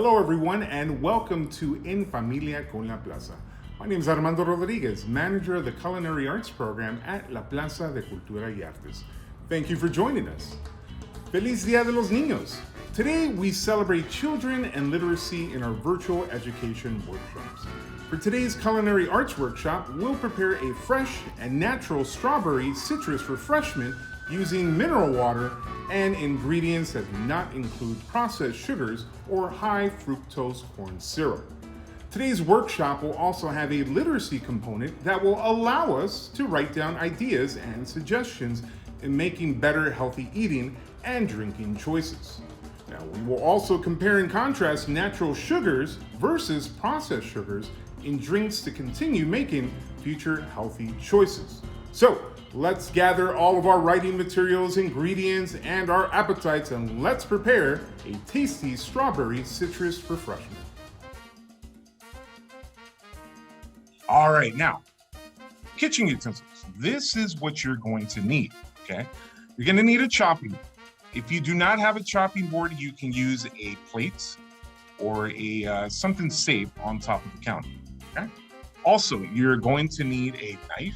Hello everyone and welcome to En Familia con la Plaza. My name is Armando Rodriguez, manager of the Culinary Arts program at La Plaza de Cultura y Artes. Thank you for joining us. Feliz Dia de los Niños! Today we celebrate children and literacy in our virtual education workshops. For today's Culinary Arts workshop, we'll prepare a fresh and natural strawberry citrus refreshment using mineral water and ingredients that do not include processed sugars or high fructose corn syrup. Today's workshop will also have a literacy component that will allow us to write down ideas and suggestions in making better healthy eating and drinking choices. Now, we will also compare and contrast natural sugars versus processed sugars in drinks to continue making future healthy choices. So, let's gather all of our writing materials, ingredients, and our appetites, and let's prepare a tasty strawberry citrus refreshment. All right, now, kitchen utensils. This is what you're going to need, okay? You're gonna need a chopping board. If you do not have a chopping board, you can use a plate or a something safe on top of the counter, okay? Also, you're going to need a knife.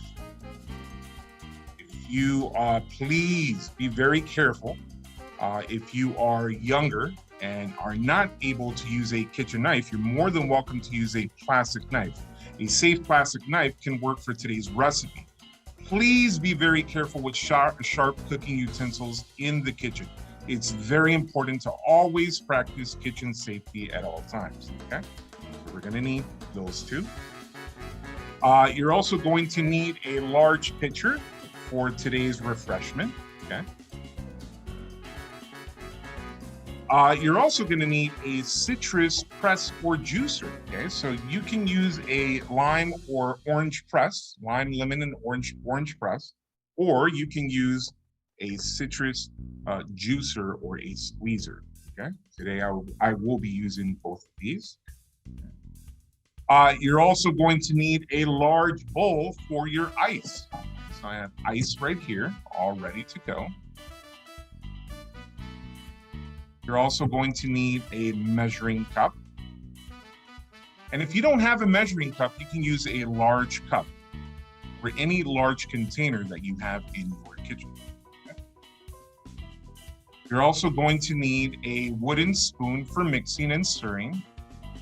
You please be very careful. If you are younger and are not able to use a kitchen knife, you're more than welcome to use a plastic knife. A safe plastic knife can work for today's recipe. Please be very careful with sharp cooking utensils in the kitchen. It's very important to always practice kitchen safety at all times, okay? So we're gonna need those two. You're also going to need a large pitcher for today's refreshment, okay? You're also gonna need a citrus press or juicer, okay? So you can use a lime or orange press, lime, lemon, and orange press, or you can use a citrus juicer or a squeezer, okay? Today I will be using both of these. You're also going to need a large bowl for your ice. So I have ice right here, all ready to go. You're also going to need a measuring cup. And if you don't have a measuring cup, you can use a large cup or any large container that you have in your kitchen. Okay. You're also going to need a wooden spoon for mixing and stirring.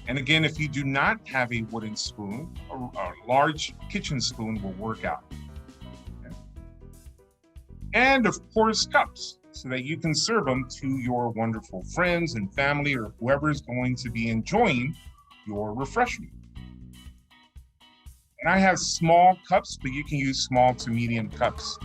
And again, if you do not have a wooden spoon, a large kitchen spoon will work out. And of course, cups, so that you can serve them to your wonderful friends and family or whoever is going to be enjoying your refreshment. And I have small cups, but you can use small to medium cups.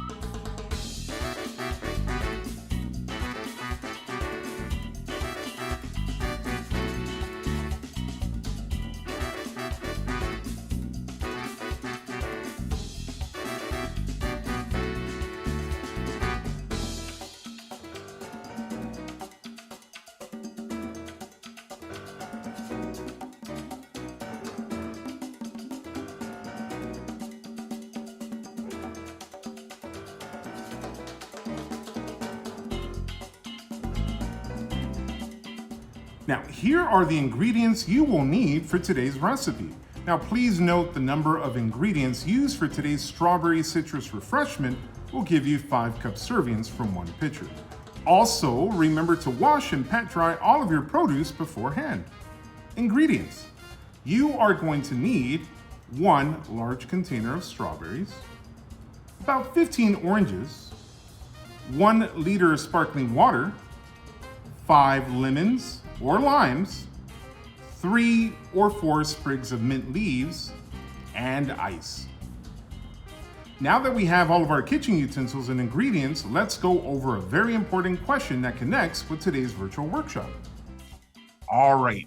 Now, here are the ingredients you will need for today's recipe. Now, please note the number of ingredients used for today's strawberry citrus refreshment will give you 5 cup servings from 1 pitcher. Also, remember to wash and pat dry all of your produce beforehand. Ingredients. You are going to need 1 large container of strawberries, about 15 oranges, 1 liter of sparkling water, 5 lemons or limes, 3 or 4 sprigs of mint leaves, and ice. Now that we have all of our kitchen utensils and ingredients, let's go over a very important question that connects with today's virtual workshop. All right,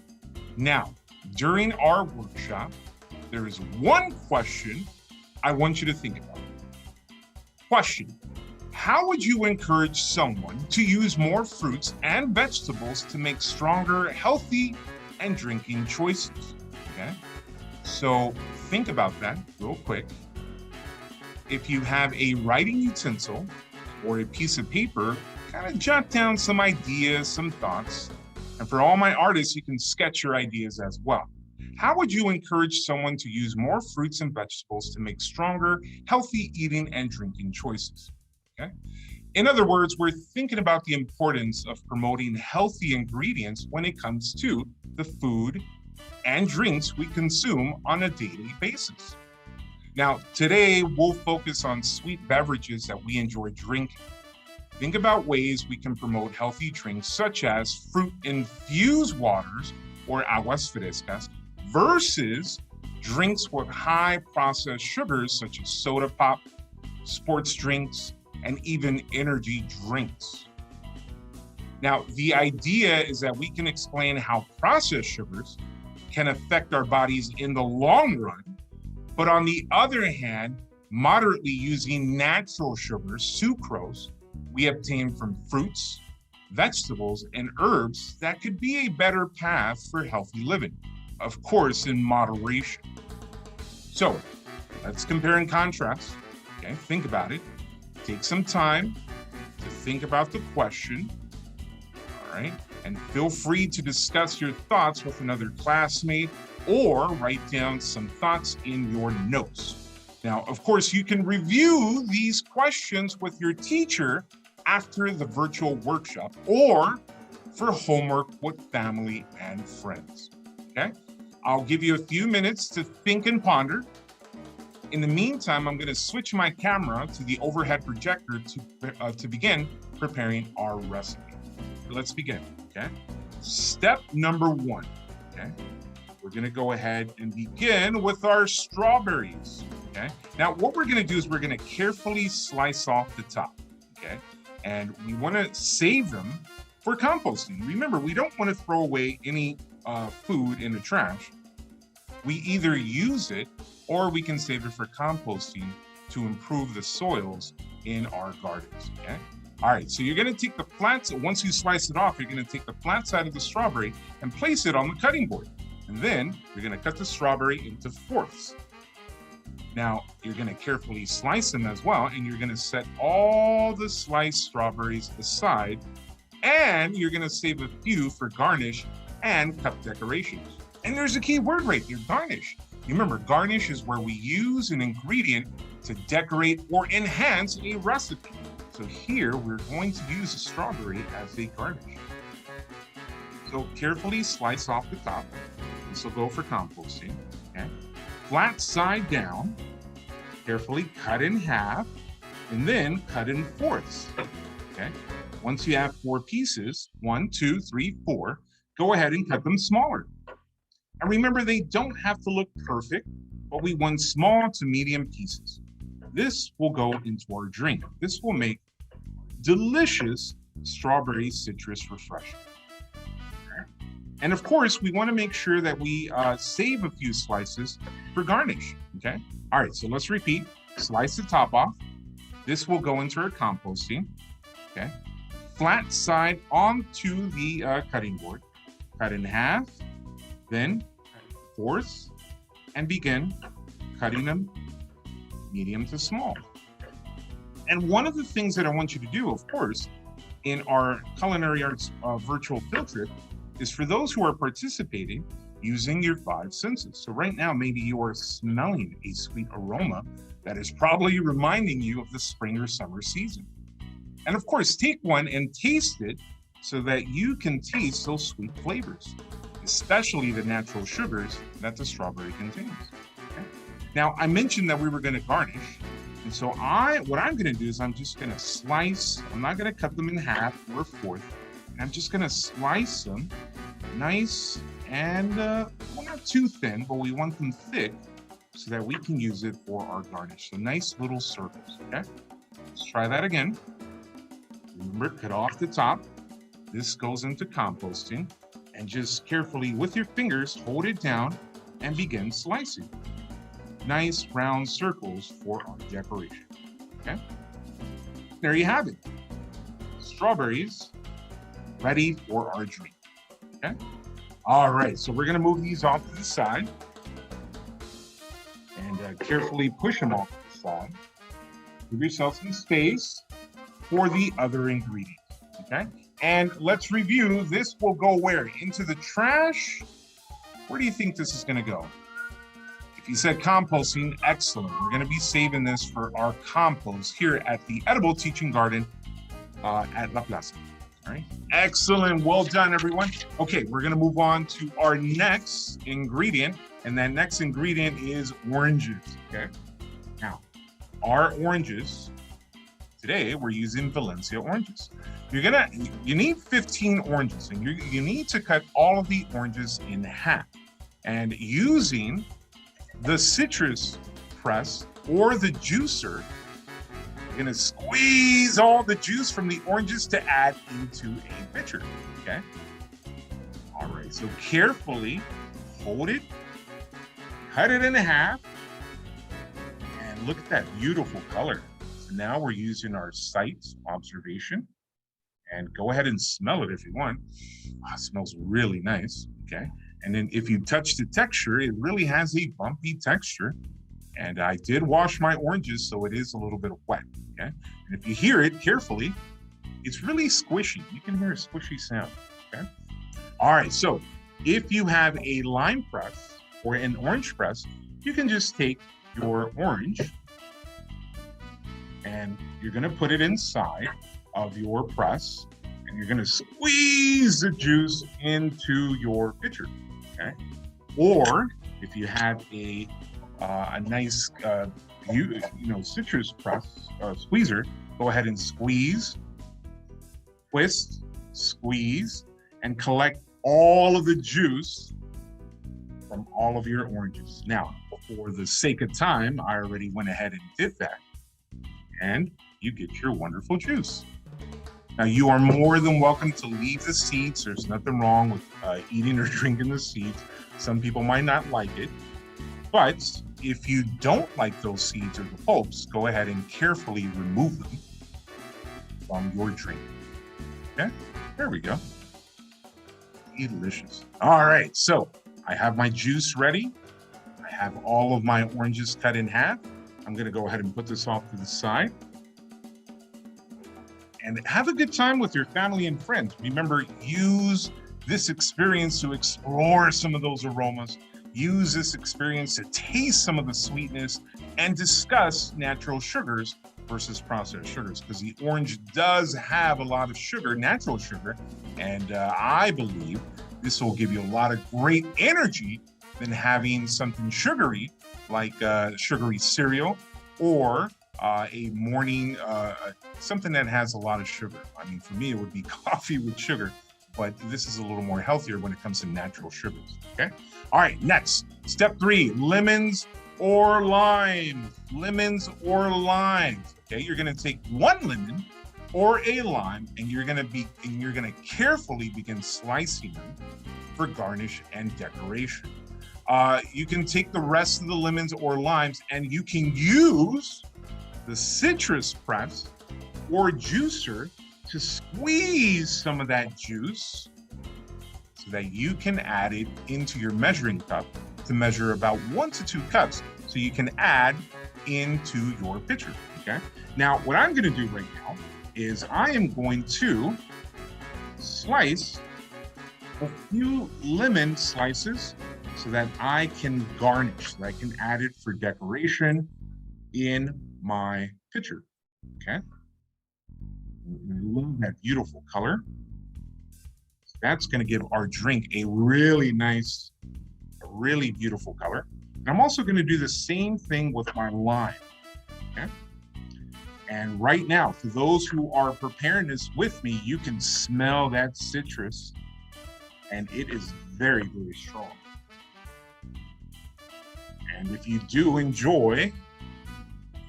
now, during our workshop, there is one question I want you to think about. Question: how would you encourage someone to use more fruits and vegetables to make stronger, healthy, and drinking choices? Okay, so think about that real quick. If you have a writing utensil or a piece of paper, kind of jot down some ideas, some thoughts, And for all my artists, you can sketch your ideas as well. How would you encourage someone to use more fruits and vegetables to make stronger, healthy eating and drinking choices? Okay. In other words, we're thinking about the importance of promoting healthy ingredients when it comes to the food and drinks we consume on a daily basis. Now, today we'll focus on sweet beverages that we enjoy drinking. Think about ways we can promote healthy drinks such as fruit-infused waters or aguas frescas versus drinks with high processed sugars such as soda pop, sports drinks, and even energy drinks. Now, the idea is that we can explain how processed sugars can affect our bodies in the long run, but on the other hand, moderately using natural sugars, sucrose, we obtain from fruits, vegetables, and herbs that could be a better path for healthy living, of course, in moderation. So let's compare and contrast. Okay, think about it. Take some time to think about the question, all right? And feel free to discuss your thoughts with another classmate or write down some thoughts in your notes. Now, of course, you can review these questions with your teacher after the virtual workshop or for homework with family and friends, okay? I'll give you a few minutes to think and ponder. In the meantime, I'm going to switch my camera to the overhead projector to begin preparing our recipe. Let's begin, okay? Step number 1, okay? We're going to go ahead and begin with our strawberries, okay? Now, what we're going to do is we're going to carefully slice off the top, okay? And we want to save them for composting. Remember, we don't want to throw away any food in the trash. We either use it or we can save it for composting to improve the soils in our gardens, okay? All right, so you're gonna take the flat, once you slice it off, you're gonna take the flat side of the strawberry and place it on the cutting board. And then you're gonna cut the strawberry into fourths. Now, you're gonna carefully slice them as well, and you're gonna set all the sliced strawberries aside, and you're gonna save a few for garnish and cup decorations. And there's a key word right here, garnish. You remember, garnish is where we use an ingredient to decorate or enhance a recipe. So here, we're going to use a strawberry as a garnish. So carefully slice off the top. This will go for composting, okay? Flat side down, carefully cut in half, and then cut in fourths, okay? Once you have 4 pieces, 1, 2, 3, 4, go ahead and cut them smaller. And remember, they don't have to look perfect, but we want small to medium pieces. This will go into our drink. This will make delicious strawberry citrus refreshment. Okay. And of course, we want to make sure that we save a few slices for garnish, okay? All right, so let's repeat. Slice the top off. This will go into our composting, okay? Flat side onto the cutting board. Cut in half, then fourths, and begin cutting them medium to small. And one of the things that I want you to do, of course, in our culinary arts virtual field trip is for those who are participating using your 5 senses. So right now, maybe you are smelling a sweet aroma that is probably reminding you of the spring or summer season. And of course, take one and taste it so that you can taste those sweet flavors, especially the natural sugars that the strawberry contains. Okay? Now, I mentioned that we were going to garnish. And so what I'm going to do is I'm just going to slice. I'm not going to cut them in half or fourth. I'm just going to slice them nice and, well, not too thin, but we want them thick so that we can use it for our garnish. So nice little circles, okay? Let's try that again. Remember, cut off the top. This goes into composting. And just carefully with your fingers, hold it down and begin slicing. Nice round circles for our decoration, okay? There you have it. Strawberries ready for our drink, okay? All right, so we're gonna move these off to the side and carefully push them off to the side. Give yourself some space for the other ingredients, okay? And let's review. This will go where? Into the trash? Where do you think this is going to go? If you said composting, excellent. We're going to be saving this for our compost here at the Edible Teaching Garden at La Plaza. All right. Excellent. Well done, everyone. Okay, we're going to move on to our next ingredient. And that next ingredient is oranges. Okay. Now, our oranges, today we're using Valencia oranges. You need 15 oranges, and you need to cut all of the oranges in half. And using the citrus press or the juicer, you're gonna squeeze all the juice from the oranges to add into a pitcher, okay? All right, so carefully hold it, cut it in half, and look at that beautiful color. So now we're using our sight observation, and go ahead and smell it if you want. Oh, it smells really nice, okay? And then if you touch the texture, it really has a bumpy texture. And I did wash my oranges, so it is a little bit wet, okay? And if you hear it carefully, it's really squishy. You can hear a squishy sound, okay? All right, so if you have a lime press or an orange press, you can just take your orange and you're gonna put it inside of your press, and you're gonna squeeze the juice into your pitcher, okay? Or if you have a nice, citrus press squeezer, go ahead and squeeze, twist, squeeze, and collect all of the juice from all of your oranges. Now, for the sake of time, I already went ahead and did that, and you get your wonderful juice. Now, you are more than welcome to leave the seeds. There's nothing wrong with eating or drinking the seeds. Some people might not like it, but if you don't like those seeds or the pulps, go ahead and carefully remove them from your drink. Okay, there we go. Delicious. All right, so I have my juice ready. I have all of my oranges cut in half. I'm gonna go ahead and put this off to the side. And have a good time with your family and friends. Remember, use this experience to explore some of those aromas. Use this experience to taste some of the sweetness and discuss natural sugars versus processed sugars, because the orange does have a lot of sugar, natural sugar, and I believe this will give you a lot of great energy than having something sugary like sugary cereal or a morning, something that has a lot of sugar. I mean, for me, it would be coffee with sugar, but this is a little more healthier when it comes to natural sugars, okay? All right, next, step 3, lemons or limes. Lemons or limes, okay? You're gonna take 1 lemon or a lime, and you're gonna carefully begin slicing them for garnish and decoration. You can take the rest of the lemons or limes, and you can use the citrus press or juicer to squeeze some of that juice so that you can add it into your measuring cup to measure about 1 to 2 cups so you can add into your pitcher, okay? Now, what I'm gonna do right now is I am going to slice a few lemon slices so that I can garnish, so I can add it for decoration in my pitcher, okay? I love that beautiful color. That's gonna give our drink a really nice, a really beautiful color. And I'm also gonna do the same thing with my lime, okay? And right now, for those who are preparing this with me, you can smell that citrus, and it is very, very strong. And if you do enjoy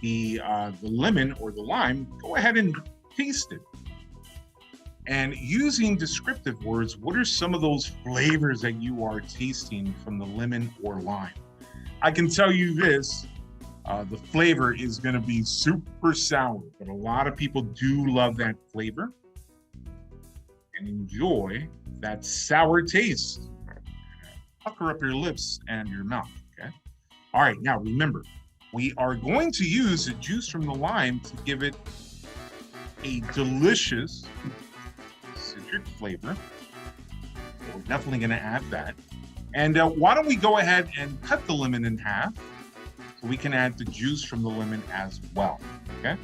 the lemon or the lime, go ahead and taste it. And using descriptive words, what are some of those flavors that you are tasting from the lemon or lime? I can tell you this, the flavor is gonna be super sour, but a lot of people do love that flavor and enjoy that sour taste. Pucker up your lips and your mouth, okay? All right, now remember, we are going to use the juice from the lime to give it a delicious, citric flavor. We're definitely going to add that. And why don't we go ahead and cut the lemon in half so we can add the juice from the lemon as well, okay?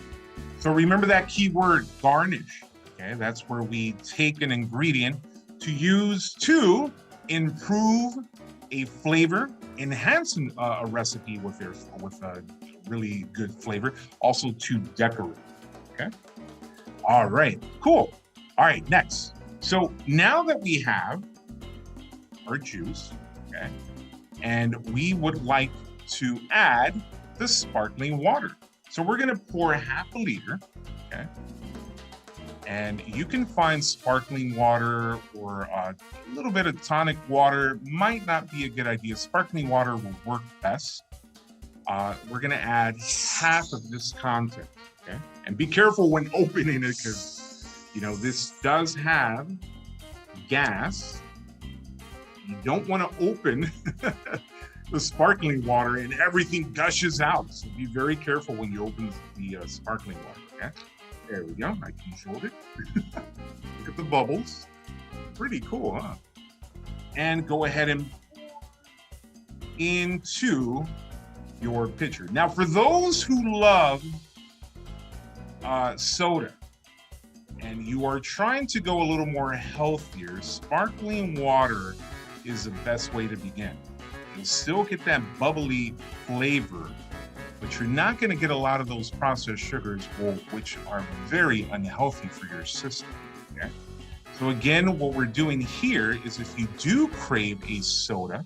So remember that key word, garnish, okay? That's where we take an ingredient to use to improve a flavor, enhance a recipe with a really good flavor, also to decorate, okay? All right, cool. All right, next. So now that we have our juice, okay, and we would like to add the sparkling water. So we're gonna pour half a liter, okay? And you can find sparkling water or a little bit of tonic water. Might not be a good idea. Sparkling water will work best. We're gonna add half of this content, okay? And be careful when opening it because, you know, this does have gas. You don't want to open the sparkling water and everything gushes out. So be very careful when you open the sparkling water, okay? There we go, I controlled it. Look at the bubbles. Pretty cool, huh? And go ahead and into your pitcher. Now, for those who love soda, and you are trying to go a little more healthier, sparkling water is the best way to begin. You'll still get that bubbly flavor, but you're not going to get a lot of those processed sugars, which are very unhealthy for your system, okay? So again, what we're doing here is if you do crave a soda,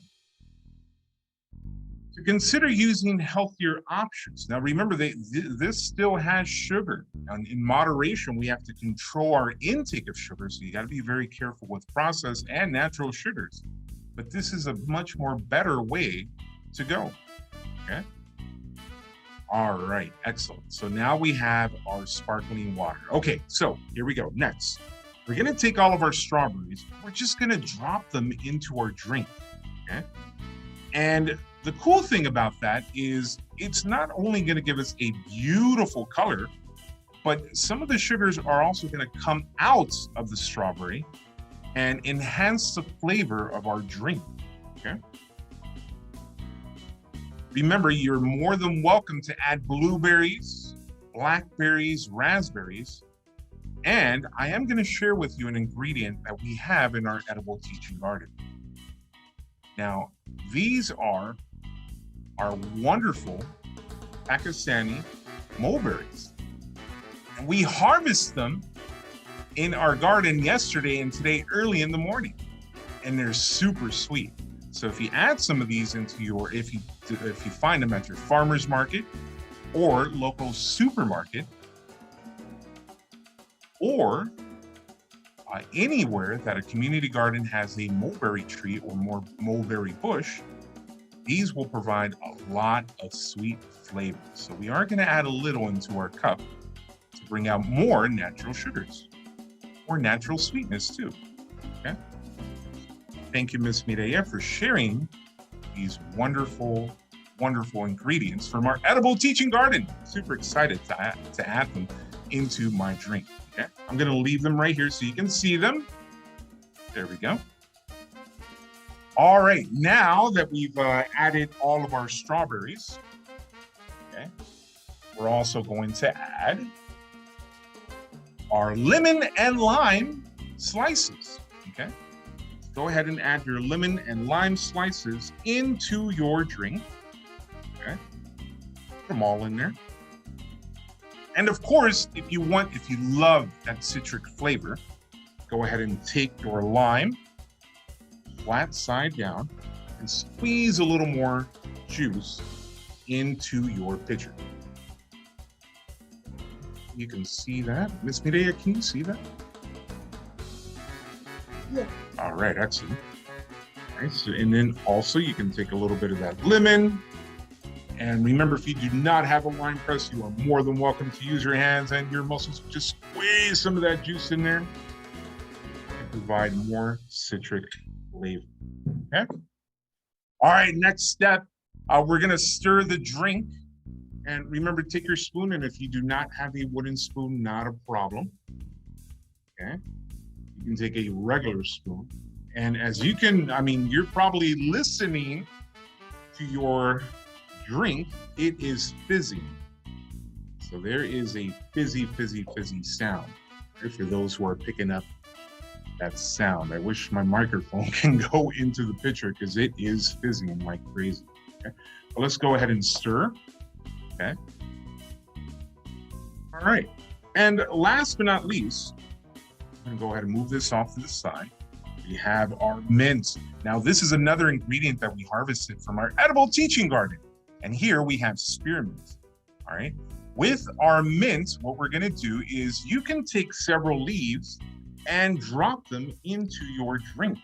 to consider using healthier options. Now remember, this still has sugar, and in moderation, we have to control our intake of sugar, so you got to be very careful with processed and natural sugars. But this is a much more better way to go, okay? All right, excellent. So now we have our sparkling water. Okay, so here we go. Next, we're gonna take all of our strawberries. We're just gonna drop them into our drink, okay? And the cool thing about that is it's not only gonna give us a beautiful color, but some of the sugars are also gonna come out of the strawberry and enhance the flavor of our drink, okay? Remember, you're more than welcome to add blueberries, blackberries, raspberries, and I am gonna share with you an ingredient that we have in our edible teaching garden. Now, these are our wonderful Pakistani mulberries. And we harvest them in our garden yesterday and today early in the morning, and they're super sweet. So if you add some of these into your, if you find them at your farmer's market or local supermarket, or anywhere that a community garden has a mulberry tree or more mulberry bush, these will provide a lot of sweet flavor. So we are going to add a little into our cup to bring out more natural sugars or natural sweetness too, okay? Thank you, Ms. Mireya, for sharing these wonderful, wonderful ingredients from our edible teaching garden. Super excited to add them into my drink, okay? I'm gonna leave them right here so you can see them. There we go. All right, now that we've added all of our strawberries, okay, we're also going to add our lemon and lime slices, okay? Go ahead and add your lemon and lime slices into your drink, okay? Put them all in there. And of course, if you love that citric flavor, go ahead and take your lime, flat side down, and squeeze a little more juice into your pitcher. You can see that. Miss Mireya, can you see that? Yeah. All right, excellent. All right, so, and then also you can take a little bit of that lemon. And remember, if you do not have a lime press, you are more than welcome to use your hands and your muscles. Just squeeze some of that juice in there and provide more citric flavor, okay? All right, next step, we're gonna stir the drink. And remember, take your spoon, and if you do not have a wooden spoon, not a problem, okay? You can take a regular spoon. And as you can, I mean, you're probably listening to your drink, it is fizzing. So there is a fizzy, fizzy, fizzy sound. Right? For those who are picking up that sound. I wish my microphone can go into the picture because it is fizzing like crazy. Okay. Well, let's go ahead and stir. Okay. All right. And last but not least, I'm going to go ahead and move this off to the side. We have our mint. Now, this is another ingredient that we harvested from our edible teaching garden. And here we have spearmint. All right. With our mint, what we're going to do is you can take several leaves and drop them into your drink.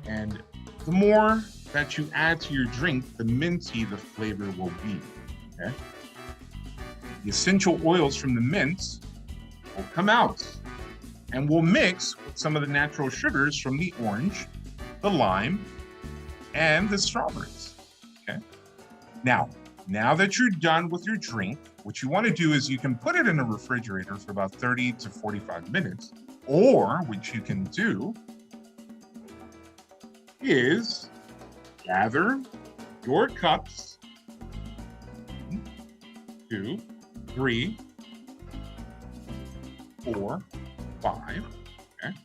And the more that you add to your drink, the minty the flavor will be. Okay. The essential oils from the mint will come out and will mix with some of the natural sugars from the orange, the lime, and the strawberries. Okay. Now that you're done with your drink, what you want to do is you can put it in a refrigerator for about 30 to 45 minutes, or what you can do is gather your cups, 1, 2, 3, 4, 5, okay,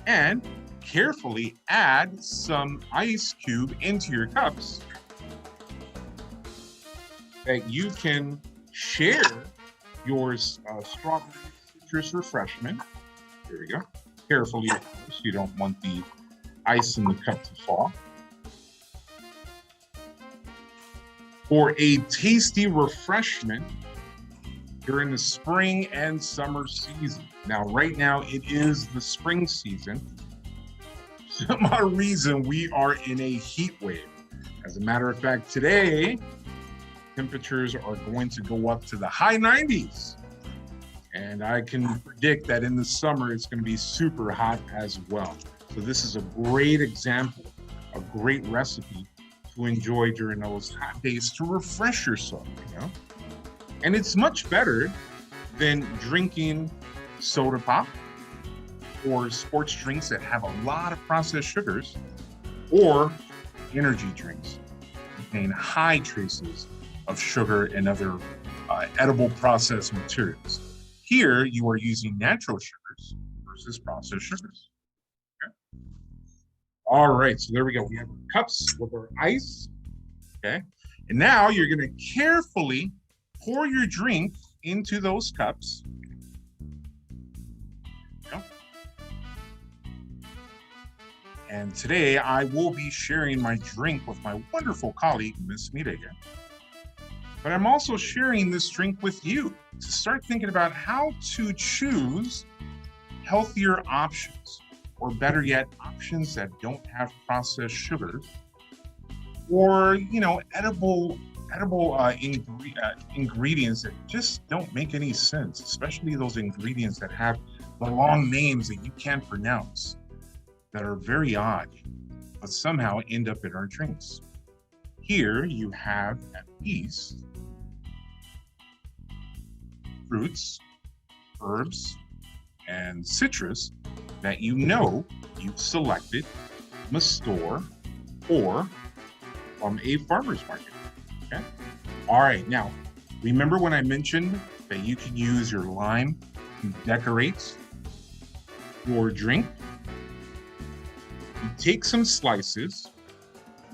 and carefully add some ice cube into your cups that you can share your strawberry citrus refreshment. There we go. Carefully, of course, you don't want the ice in the cup to fall. For a tasty refreshment during the spring and summer season. Now, right now, it is the spring season. For some odd reason, we are in a heat wave. As a matter of fact, today, temperatures are going to go up to the high 90s. And I can predict that in the summer, it's going to be super hot as well. So this is a great example, a great recipe to enjoy during those hot days to refresh yourself, you know? And it's much better than drinking soda pop or sports drinks that have a lot of processed sugars or energy drinks that contain high traces of sugar and other edible processed materials. Here, you are using natural sugars versus processed sugars. Okay. All right, so there we go. We have our cups with our ice. Okay, and now you're going to carefully pour your drink into those cups. Okay. And today, I will be sharing my drink with my wonderful colleague, Miss Mireya. But I'm also sharing this drink with you to start thinking about how to choose healthier options, or better yet, options that don't have processed sugars, or edible ingredients that just don't make any sense, especially those ingredients that have the long names that you can't pronounce, that are very odd, but somehow end up in our drinks. Here you have at least fruits, herbs, and citrus that you've selected from a store or from a farmer's market. Okay. All right. Now, remember when I mentioned that you can use your lime to decorate your drink? You take some slices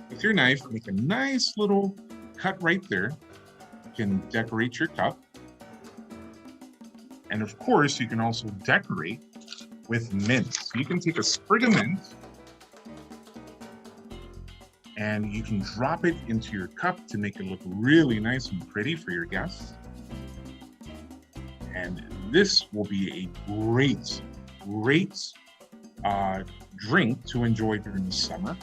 with your knife, make a nice little cut right there. You can decorate your cup. And of course, you can also decorate with mint. So you can take a sprig of mint and you can drop it into your cup to make it look really nice and pretty for your guests. And this will be a great drink to enjoy during the summer.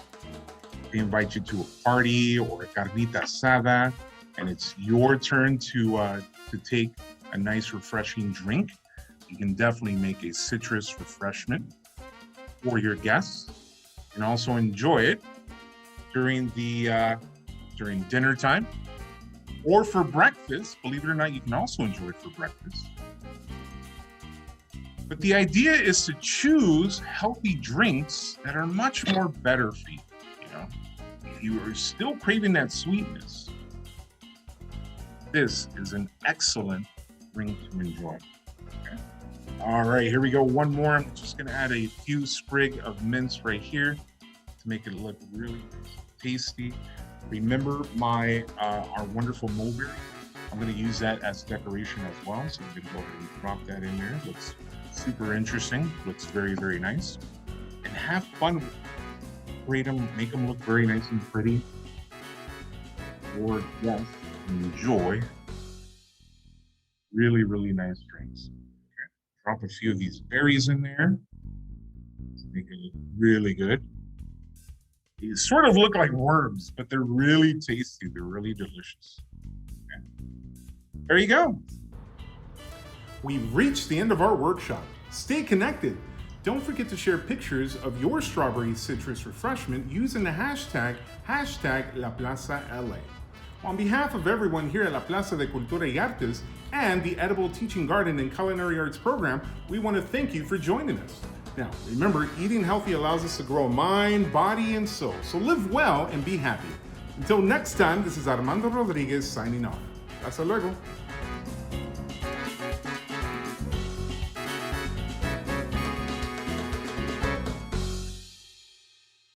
They invite you to a party or a carnita asada, and it's your turn to take a nice refreshing drink. You can definitely make a citrus refreshment for your guests and also enjoy it during dinner time or for breakfast. Believe it or not, you can also enjoy it for breakfast. But the idea is to choose healthy drinks that are much more better for you. You know, if you are still craving that sweetness, this is an excellent drink to enjoy. Okay. All right, here we go. One more. I'm just going to add a few sprig of mince right here to make it look really tasty. Remember our wonderful mulberry. I'm going to use that as decoration as well. So I'm going to go ahead and drop that in there. Looks super interesting. Looks very, very nice. And have fun with them. Create them, make them look very nice and pretty. Or yes, enjoy really, really nice drinks. Okay. Drop a few of these berries in there. Make it look really good. They sort of look like worms, but they're really tasty. They're really delicious. Okay. There you go. We've reached the end of our workshop. Stay connected. Don't forget to share pictures of your strawberry citrus refreshment using the hashtag #LaPlazaLA. On behalf of everyone here at La Plaza de Cultura y Artes and the Edible Teaching Garden and Culinary Arts program, we want to thank you for joining us. Now, remember, eating healthy allows us to grow mind, body, and soul. So live well and be happy. Until next time, this is Armando Rodriguez signing off. Hasta luego.